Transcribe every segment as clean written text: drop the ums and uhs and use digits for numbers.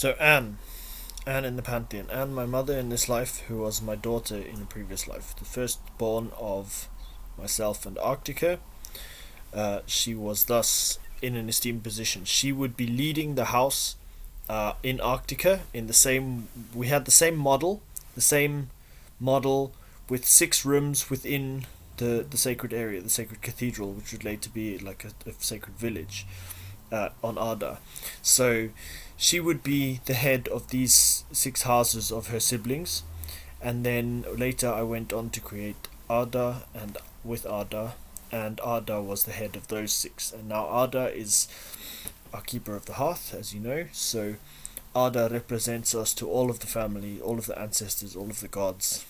So Anne in the pantheon. Anne, my mother in this life, who was my daughter in a previous life, the firstborn of myself and Arctica. She was thus in an esteemed position. She would be leading the house in Arctica in the same. We had the same model with 6 rooms within the sacred area, the sacred cathedral, which would later be like a sacred village on Arda. So she would be the head of these 6 houses of her siblings, and then later I went on to create Arda, and with Arda, and Arda was the head of those 6. And now Arda is our keeper of the hearth, as you know. So Arda represents us to all of the family, all of the ancestors, all of the gods.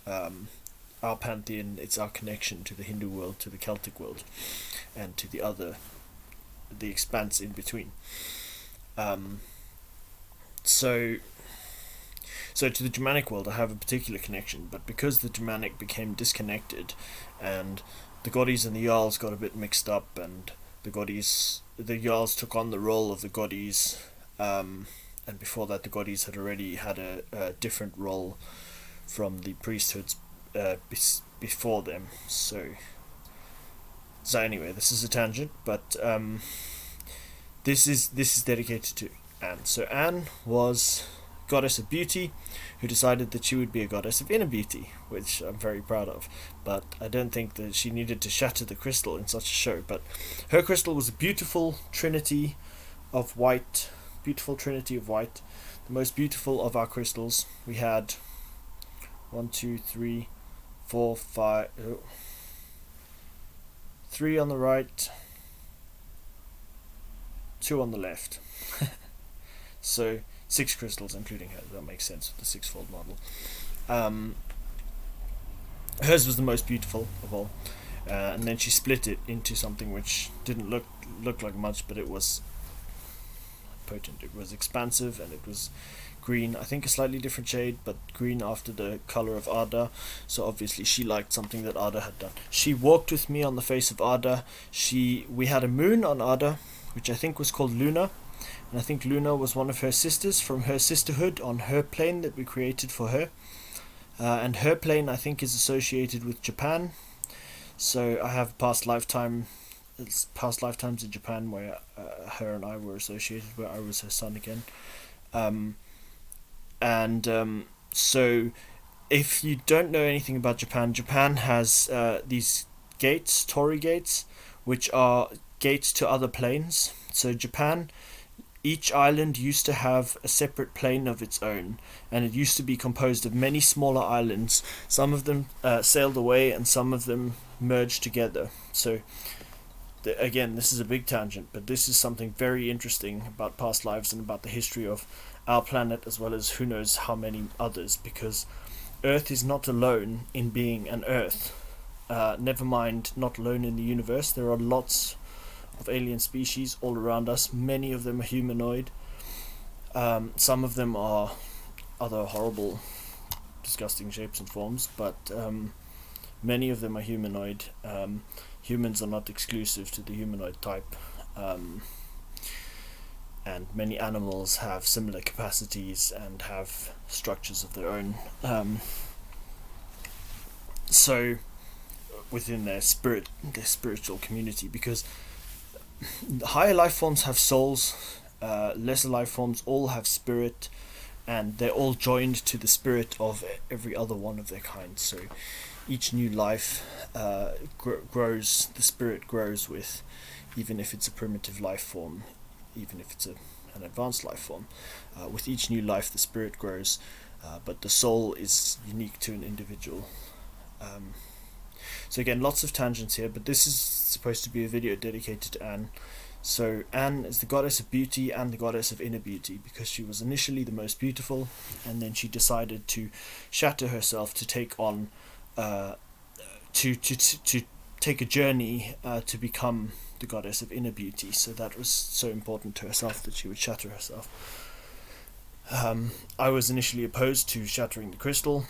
Our pantheon, it's our connection to the Hindu world, to the Celtic world, and to the expanse in between. So to the Germanic world I have a particular connection, but because the Germanic became disconnected and the Godis and the Jarls got a bit mixed up, and the Jarls took on the role of the Godis, and before that the Godis had already had a different role from the priesthoods before them. So anyway, this is a tangent, but this is dedicated to Anne. So Anne was goddess of beauty who decided that she would be a goddess of inner beauty, which I'm very proud of, but I don't think that she needed to shatter the crystal in such a show. But her crystal was a beautiful trinity of white, the most beautiful of our crystals. We had 1, 2, 3, 4, 5, 3 on the right, 2 on the left. So 6 crystals, including her. That makes sense with the 6-fold model. Hers was the most beautiful of all, and then she split it into something which didn't look like much, but it was potent. It was expansive, and it was green. I think a slightly different shade, but green after the color of Arda. So obviously she liked something that Arda had done. She walked with me on the face of Arda. We had a moon on Arda, which I think was called Luna. And I think Luna was one of her sisters from her sisterhood on her plane that we created for her. And her plane, I think, is associated with Japan. So I have past lifetimes in Japan where her and I were associated, where I was her son again. So if you don't know anything about Japan, Japan has these gates, torii gates, which are gates to other planes. So Japan, each island used to have a separate plane of its own, and it used to be composed of many smaller islands. Some of them sailed away, and some of them merged together. So again, this is a big tangent, but this is something very interesting about past lives and about the history of our planet, as well as who knows how many others, because Earth is not alone in being an Earth. Never mind not alone in the universe. There are lots of alien species all around us. Many of them are humanoid. Some of them are other horrible, disgusting shapes and forms, but many of them are humanoid. Humans are not exclusive to the humanoid type, and many animals have similar capacities and have structures of their own. So within their spiritual community, because higher life forms have souls, lesser life forms all have spirit, and they're all joined to the spirit of every other one of their kind. So each new life grows, the spirit grows with, even if it's a primitive life form, even if it's an advanced life form. With each new life the spirit grows, but the soul is unique to an individual. So again, lots of tangents here, but this is supposed to be a video dedicated to Anne. So Anne is the goddess of beauty and the goddess of inner beauty, because she was initially the most beautiful, and then she decided to shatter herself to take on to take a journey to become the goddess of inner beauty. So that was so important to herself that she would shatter herself. I was initially opposed to shattering the crystal,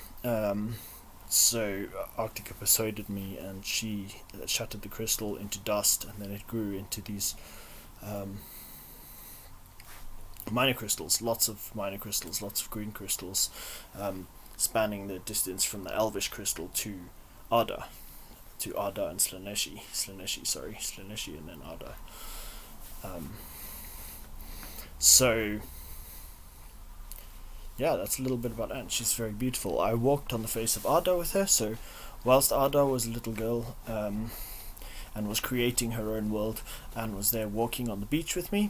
so Arctica persuaded me, and she shattered the crystal into dust, and then it grew into these minor crystals, lots of minor crystals, lots of green crystals, spanning the distance from the Elvish crystal to Arda, and Slaneshi and then Arda. So yeah, that's a little bit about Anne. She's very beautiful. I walked on the face of Arda with her, so whilst Arda was a little girl and was creating her own world, Anne was there walking on the beach with me.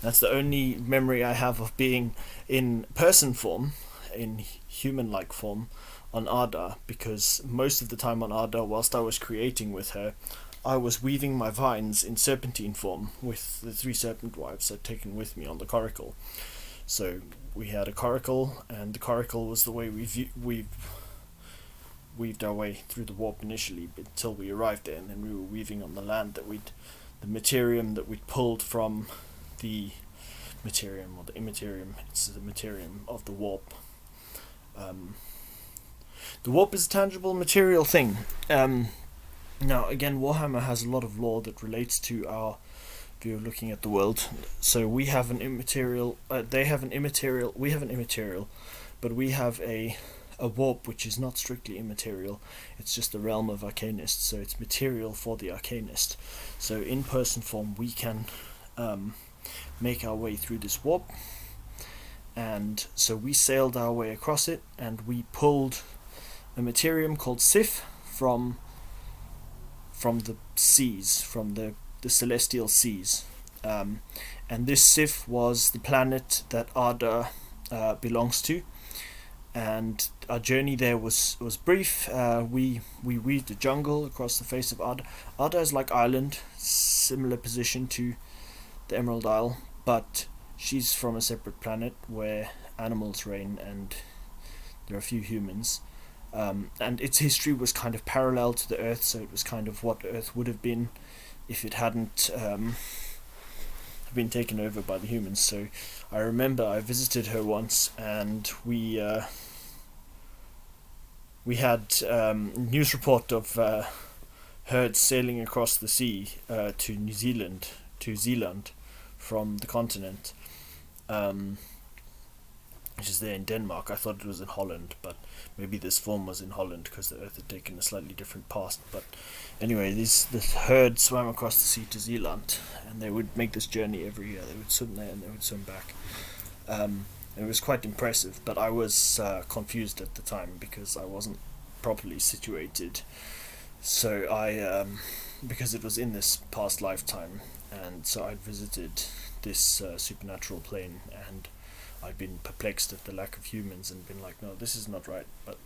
That's the only memory I have of being in person form, in human-like form, on Arda, because most of the time on Arda, whilst I was creating with her, I was weaving my vines in serpentine form with the 3 serpent wives I'd taken with me on the coracle. So we had a coracle, and the coracle was the way we weaved our way through the warp initially until we arrived there, and then we were weaving on the land the materium that we'd pulled from the materium or the immaterium. It's the materium of the warp. The warp is a tangible material thing. Now again, Warhammer has a lot of lore that relates to our view of looking at the world. So we have an immaterial, they have an immaterial, we have an immaterial, but we have a warp which is not strictly immaterial. It's just the realm of arcanists, so it's material for the arcanist. So in person form we can make our way through this warp, and so we sailed our way across it, and we pulled a materium called Sif from the seas, from the celestial seas, and this Sif was the planet that Arda belongs to, and our journey there was brief. We weaved the jungle across the face of Arda. Arda is like Ireland, similar position to the Emerald Isle, but she's from a separate planet where animals reign and there are a few humans. And its history was kind of parallel to the Earth, so it was kind of what Earth would have been if it hadn't been taken over by the humans. So I remember I visited her once, and we had news report of herds sailing across the sea to Zealand from the continent, which is there in Denmark. I thought it was in Holland, but maybe this form was in Holland because the Earth had taken a slightly different past. But anyway, this herd swam across the sea to Zealand, and they would make this journey every year. They would swim there and they would swim back. It was quite impressive, but I was confused at the time because I wasn't properly situated. So I, because it was in this past lifetime, and so I'd visited this supernatural plane, and I'd been perplexed at the lack of humans and been like, no, this is not right. But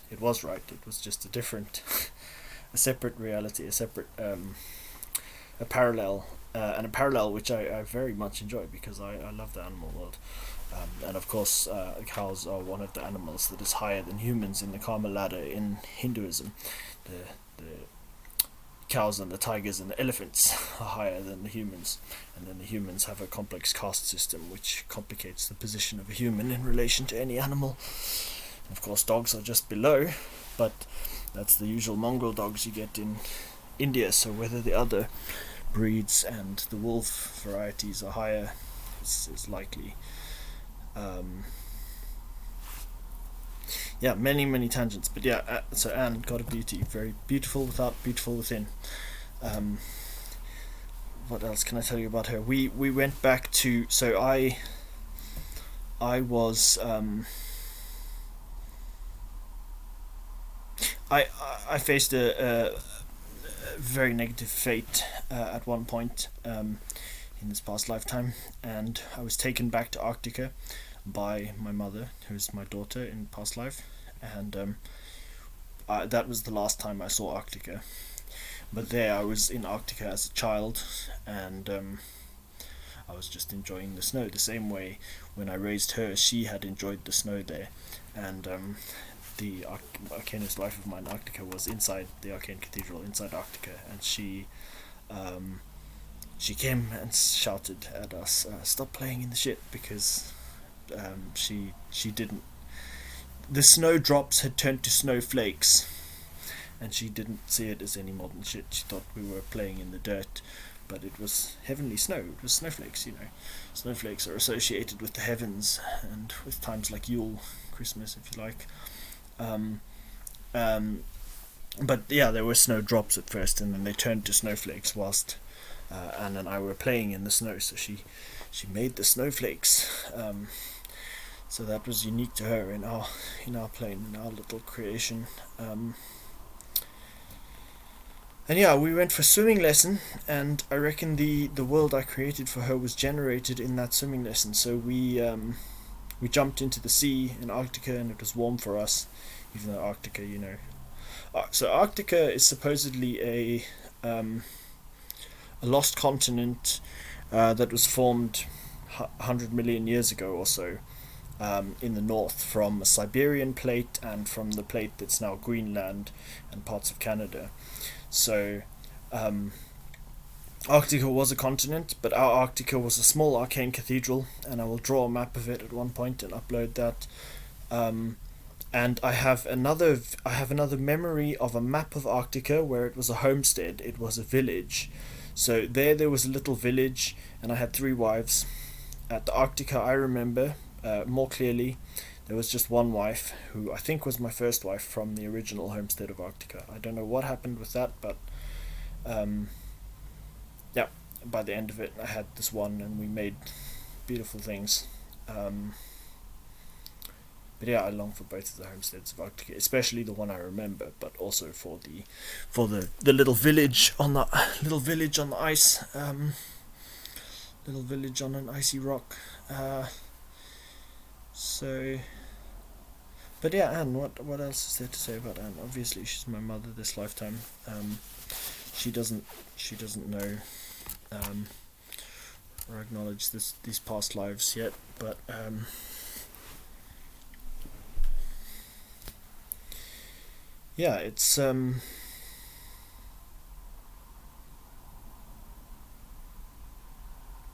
it was right. It was just a different, a separate reality, a separate, a parallel, and a parallel which I very much enjoy because I love the animal world. And of course, cows are one of the animals that is higher than humans in the karma ladder in Hinduism. The cows and the tigers and the elephants are higher than the humans, and then the humans have a complex caste system which complicates the position of a human in relation to any animal. And of course, dogs are just below, but that's the usual mongrel dogs you get in India, so whether the other breeds and the wolf varieties are higher is likely. Yeah, many tangents, but yeah, so Anne, God of Beauty, very beautiful without, beautiful within. What else can I tell you about her? We went back to, so I was I faced a very negative fate at one point in this past lifetime, and I was taken back to Arctica by my mother, who's my daughter in past life, and that was the last time I saw Arctica. But there I was in Arctica as a child, and I was just enjoying the snow the same way when I raised her. She had enjoyed the snow there, and the Arcanist wife of mine, Arctica, was inside the Arcane Cathedral inside Arctica, and she came and shouted at us, stop playing in the shit, because she didn't, the snowdrops had turned to snowflakes, and she didn't see it as any modern shit. She thought we were playing in the dirt, but it was heavenly snow. It was snowflakes, you know. Snowflakes are associated with the heavens and with times like Yule, Christmas, if you like. Um, um, but yeah, there were snowdrops at first, and then they turned to snowflakes whilst Anne and I were playing in the snow. So she made the snowflakes. So that was unique to her in our plane, in our little creation. And yeah, we went for swimming lesson, and I reckon the world I created for her was generated in that swimming lesson. So we jumped into the sea in Arctica, and it was warm for us, even though Arctica, you know. So Arctica is supposedly a lost continent that was formed 100 million years ago or so. In the north, from a Siberian plate and from the plate that's now Greenland and parts of Canada. So Arctica was a continent, but our Arctica was a small arcane cathedral, and I will draw a map of it at one point and upload that. And I have another memory of a map of Arctica where it was a homestead. It was a village. So there was a little village, and I had 3 wives. At the Arctica, I remember more clearly, there was just one wife, who I think was my first wife from the original homestead of Arctica. I don't know what happened with that, but yeah, by the end of it I had this one, and we made beautiful things. But yeah, I long for both of the homesteads of Arctica, especially the one I remember, but also for the little village on the ice, little village on an icy rock. So, but yeah, Anne, what else is there to say about Anne? Obviously, she's my mother this lifetime. She doesn't know or acknowledge these past lives yet, but yeah, it's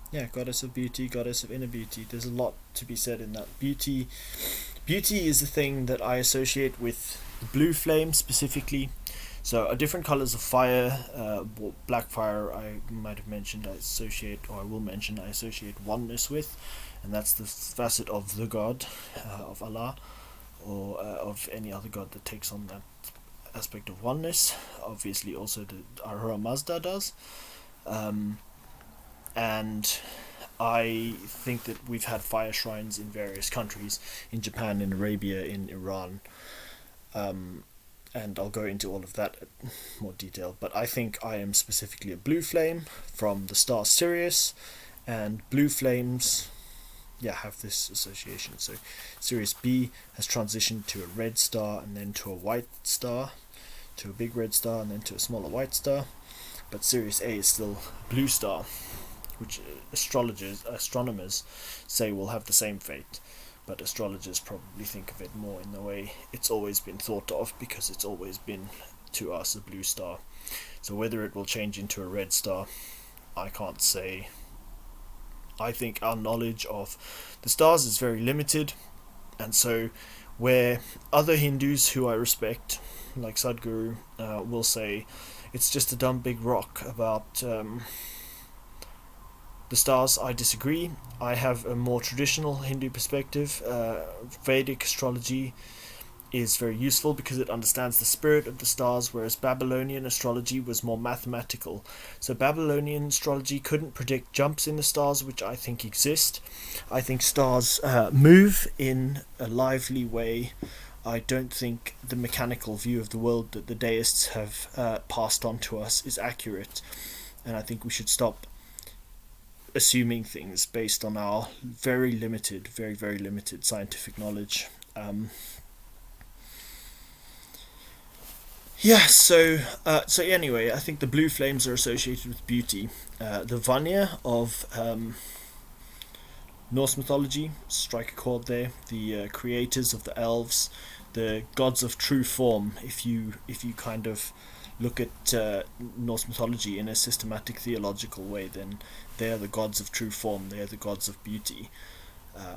yeah, goddess of beauty, goddess of inner beauty. There's a lot to be said in that. Beauty is the thing that I associate with the blue flame specifically. So different colors of fire, black fire I might have mentioned, I associate oneness with, and that's the facet of the god, of Allah, or of any other god that takes on that aspect of oneness. Obviously also the Ahura Mazda does. And I think that we've had fire shrines in various countries, in Japan, in Arabia, in Iran, and I'll go into all of that in more detail. But I think I am specifically a blue flame from the star Sirius, and blue flames, yeah, have this association. So Sirius B has transitioned to a red star, and then to a white star, to a big red star, and then to a smaller white star. But Sirius A is still a blue star, which astronomers say will have the same fate, but astrologers probably think of it more in the way it's always been thought of, because it's always been to us a blue star. So whether it will change into a red star, I can't say. I think our knowledge of the stars is very limited, and so where other Hindus who I respect, like Sadhguru, will say it's just a dumb big rock about the stars, I disagree. I have a more traditional Hindu perspective. Vedic astrology is very useful because it understands the spirit of the stars, whereas Babylonian astrology was more mathematical. So Babylonian astrology couldn't predict jumps in the stars, which I think exist. I think stars move in a lively way. I don't think the mechanical view of the world that the deists have passed on to us is accurate, and I think we should stop assuming things based on our very limited scientific knowledge. So anyway, I think the blue flames are associated with beauty. The Vanya of Norse mythology, strike a chord there. The creators of the elves, the gods of true form. If you kind of look at Norse mythology in a systematic theological way, then they are the gods of true form. They are the gods of beauty.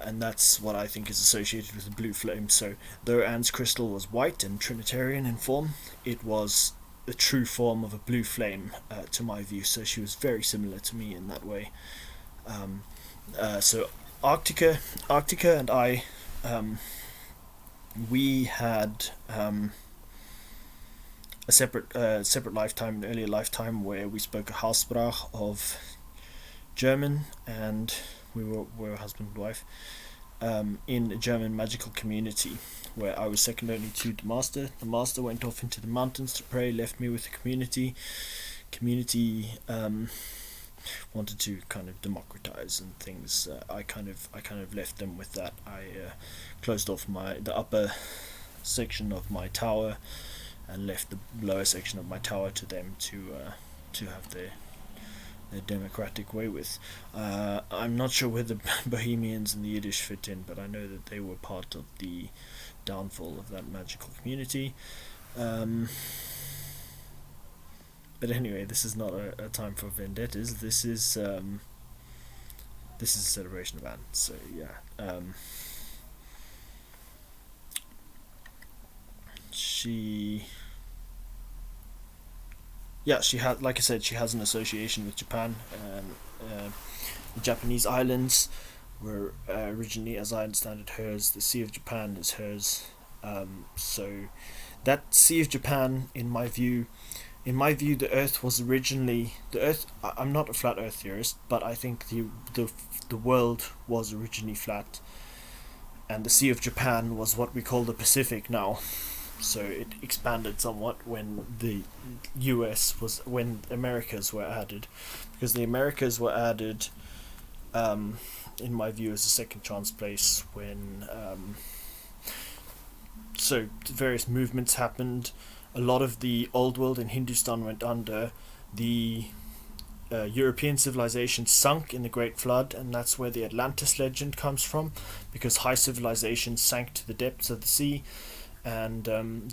And that's what I think is associated with the blue flame. So though Anne's crystal was white and Trinitarian in form, it was the true form of a blue flame, to my view. So she was very similar to me in that way. So Arctica and I, we had a separate lifetime, an earlier lifetime, where we spoke a Haussprach of German, and we were husband and wife, in a German magical community, where I was second only to the master. The master went off into the mountains to pray, left me with the community. Wanted to kind of democratize and things. I kind of left them with that. I closed off the upper section of my tower and left the lower section of my tower to them to have their democratic way with. I'm not sure where the Bohemians and the Yiddish fit in, but I know that they were part of the downfall of that magical community. But anyway, this is not a time for vendettas. This is a celebration of Anne. So yeah, she had, like I said, she has an association with Japan. The Japanese islands were originally, as I understand it, hers. The Sea of Japan is hers. So that Sea of Japan, in my view, the Earth was originally the Earth. I'm not a flat Earth theorist, but I think the world was originally flat, and the Sea of Japan was what we call the Pacific now. So it expanded somewhat when the when Americas were added, because the Americas were added, in my view, as a second chance place when so various movements happened. A lot of the old world in Hindustan went under. The European civilization sunk in the Great Flood, and that's where the Atlantis legend comes from, because high civilization sank to the depths of the sea, and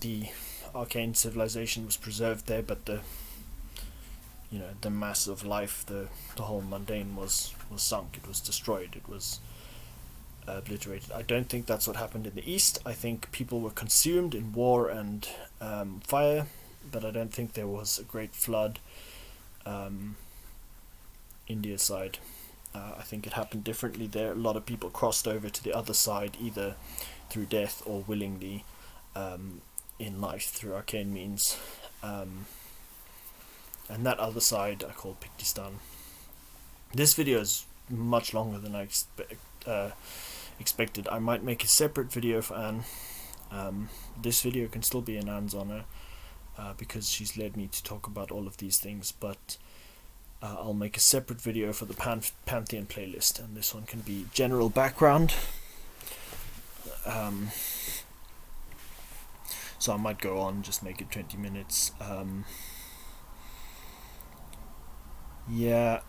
the arcane civilization was preserved there, but the mass of life, the whole mundane was sunk. It was destroyed. It was obliterated. I don't think that's what happened in the East. I think people were consumed in war and fire, but I don't think there was a great flood. India side, I think it happened differently there. A lot of people crossed over to the other side, either through death or willingly, in life through arcane means. And that other side I call Pikistan. This video is much longer than I expected. I might make a separate video for Anne. This video can still be in Anne's honor, because she's led me to talk about all of these things, but I'll make a separate video for the Pantheon playlist, and this one can be general background. So I might go on, just make it 20 minutes. Yeah.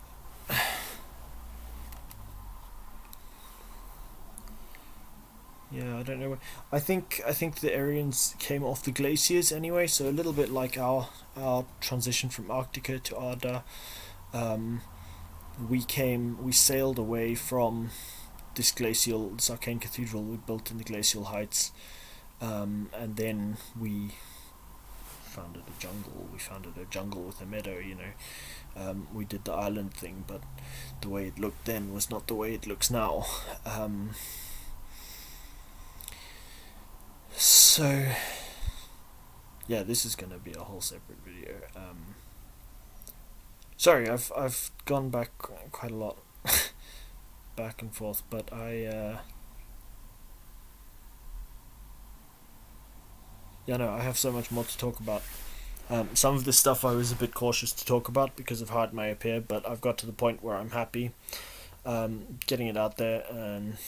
Yeah, I don't know. I think the Aryans came off the glaciers anyway, so a little bit like our transition from Arctica to Arda. We sailed away from this arcane cathedral we built in the glacial heights, and then we founded a jungle. We founded a jungle with a meadow, we did the island thing, but the way it looked then was not the way it looks now. So yeah, this is gonna be a whole separate video. Sorry, I've gone back quite a lot, back and forth, but I have so much more to talk about. Some of this stuff I was a bit cautious to talk about because of how it may appear, but I've got to the point where I'm happy getting it out there, and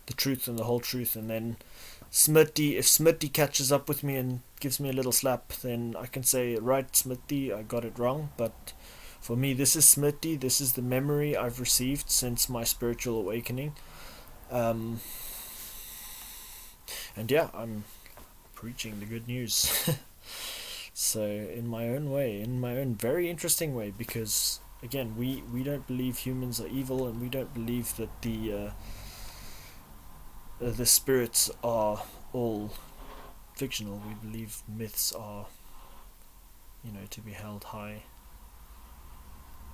the truth and the whole truth. And then if Smitty catches up with me and gives me a little slap, then I can say, right, Smitty, I got it wrong. But for me, this is Smitty. This is the memory I've received since my spiritual awakening. And yeah, I'm preaching the good news. So in my own way, in my own very interesting way, because again, we don't believe humans are evil, and we don't believe that the spirits are all fictional. We believe myths are to be held high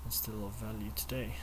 and still of value today.